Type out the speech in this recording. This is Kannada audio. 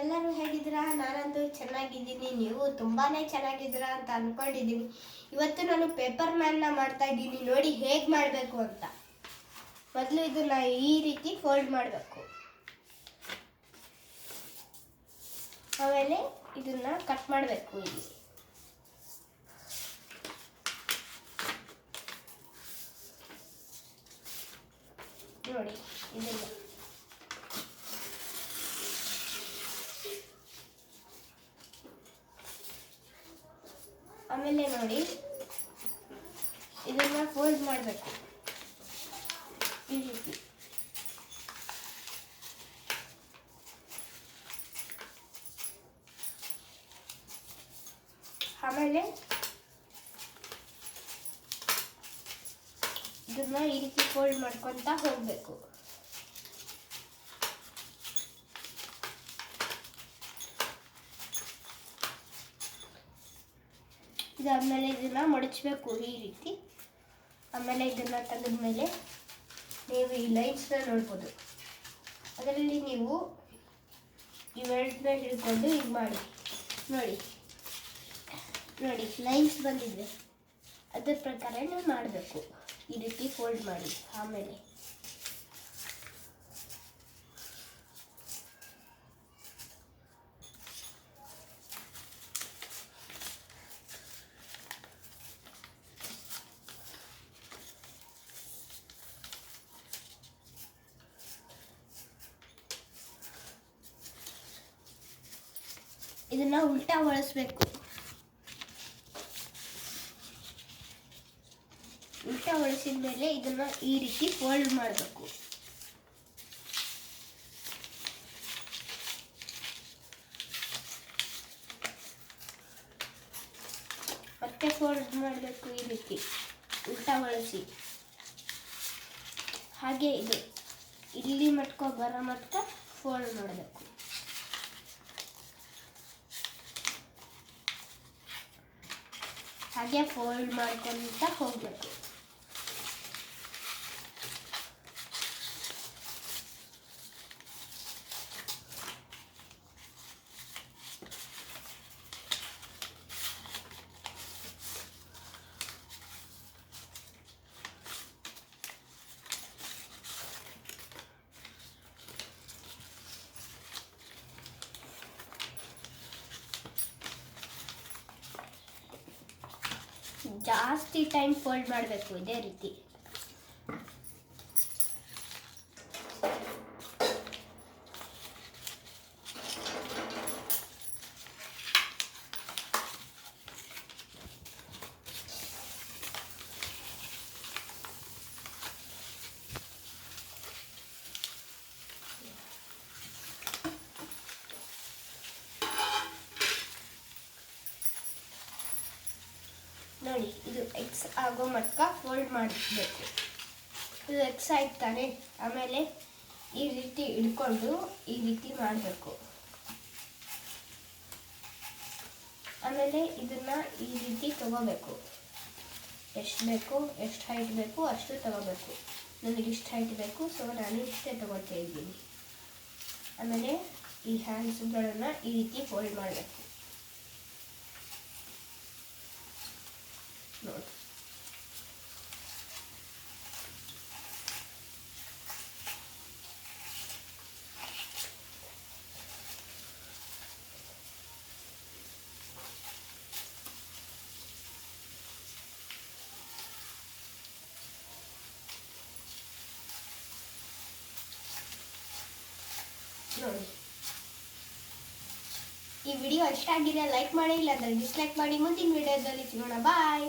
ಎಲ್ಲರೂ ಹೇಗಿದ್ದೀರಾ? ನಾನಂತೂ ಚೆನ್ನಾಗಿದ್ದೀನಿ. ನೀವು ತುಂಬಾನೇ ಚೆನ್ನಾಗಿದ್ದೀರಾ ಅಂತ ಅನ್ಕೊಂಡಿದ್ದೀನಿ. ಇವತ್ತು ನಾನು ಪೇಪರ್ ಮ್ಯಾನ್ನ ಮಾಡ್ತಾ ಇದ್ದೀನಿ. ನೋಡಿ ಹೇಗೆ ಮಾಡಬೇಕು ಅಂತ. ಮೊದಲು ಇದನ್ನ ಈ ರೀತಿ ಫೋಲ್ಡ್ ಮಾಡಬೇಕು. ಆಮೇಲೆ ಇದನ್ನ ಕಟ್ ಮಾಡಬೇಕು. ಇಲ್ಲಿ ನೋಡಿ ಇದನ್ನ ಆಮೇಲೆ ನೋಡಿ ಇದನ್ನ ಫೋಲ್ಡ್ ಮಾಡಬೇಕು ಈ ರೀತಿ. ಆಮೇಲೆ ಇದನ್ನ ಈ ರೀತಿ ಫೋಲ್ಡ್ ಮಾಡ್ಕೊಂತ ಹೋಗ್ಬೇಕು. ಇದಾದ್ಮೇಲೆ ಇದನ್ನ ಮಡಚಬೇಕು ಈ ರೀತಿ. ಆಮೇಲೆ ಇದನ್ನ ತೆಗೆದ್ಮೇಲೆ ನೀವು ಈ ಲೈನ್ಸ್ನ ನೋಡ್ಬೋದು. ಅದರಲ್ಲಿ ನೀವು ಇವೆರಡನ್ನ ಹಿಡ್ಕೊಂಡು ಇದು ಮಾಡಿ ನೋಡಿ ನೋಡಿ ಲೈನ್ಸ್ ಬಂದಿದೆ. ಅದ್ರ ಪ್ರಕಾರ ನೀವು ಮಾಡಬೇಕು. ಈ ರೀತಿ ಫೋಲ್ಡ್ ಮಾಡಿ. ಆಮೇಲೆ ಇದನ್ನ ಉಲ್ಟಾ ಒರೆಸ್ಬೇಕು. ಉಲ್ಟಾ ಒರೆಸಿದ ಮೇಲೆ ಇದನ್ನ ಈ ರೀತಿ ಫೋಲ್ಡ್ ಮಾಡಬೇಕು. ಮತ್ತೆ ಫೋಲ್ಡ್ ಮಾಡಬೇಕು ಈ ರೀತಿ ಉಲ್ಟಾ ಒರೆಸಿ. ಹಾಗೆ ಇದು ಇಲ್ಲಿ ಮಟ್ಕೊ ಬರೋ ಮಟ್ಟ ಫೋಲ್ಡ್ ಮಾಡಬೇಕು. ಹಾಗೆ ಫೋಲ್ಡ್ ಮಾಡ್ಕೊಂತ ಹೋಗ್ಬೇಕು. ಜಾಸ್ತಿ ಟೈಮ್ ಫೋಲ್ಡ್ ಮಾಡಬೇಕು ಇದೇ ರೀತಿ. ನೋಡಿ ಇದು ಎಕ್ಸ್ ಆಗೋ ಮಟ್ಟ ಫೋಲ್ಡ್ ಮಾಡಬೇಕು. ಇದು ಎಕ್ಸ್ ಆಯ್ತು ತಾನೆ. ಆಮೇಲೆ ಈ ರೀತಿ ಹಿಡ್ಕೊಂಡು ಈ ರೀತಿ ಮಾಡಬೇಕು. ಆಮೇಲೆ ಇದನ್ನ ಈ ರೀತಿ ತಗೋಬೇಕು. ಎಷ್ಟು ಬೇಕು, ಎಷ್ಟು ಹೈಟ್ ಬೇಕು ಅಷ್ಟು ತಗೋಬೇಕು. ನನಗೆ ಇಷ್ಟು ಹೈಟ್ ಬೇಕು, ಸೊ ನಾನು ಇಷ್ಟೇ ತಗೋತಾ ಇದ್ದೀನಿ. ಆಮೇಲೆ ಈ ಹ್ಯಾಂಡ್ಸ್ಗಳನ್ನು ಈ ರೀತಿ ಫೋಲ್ಡ್ ಮಾಡಬೇಕು. ನೋಡಿ ನೋಡಿ ಈ ವಿಡಿಯೋ ಇಷ್ಟ ಆಗಿದೆ ಲೈಕ್ ಮಾಡಿ, ಇಲ್ಲಾಂದ್ರೆ ಡಿಸ್ಲೈಕ್ ಮಾಡಿ. ಮುಂದಿನ ವಿಡಿಯೋದಲ್ಲಿ ಸಿಗೋಣ. ಬಾಯ್.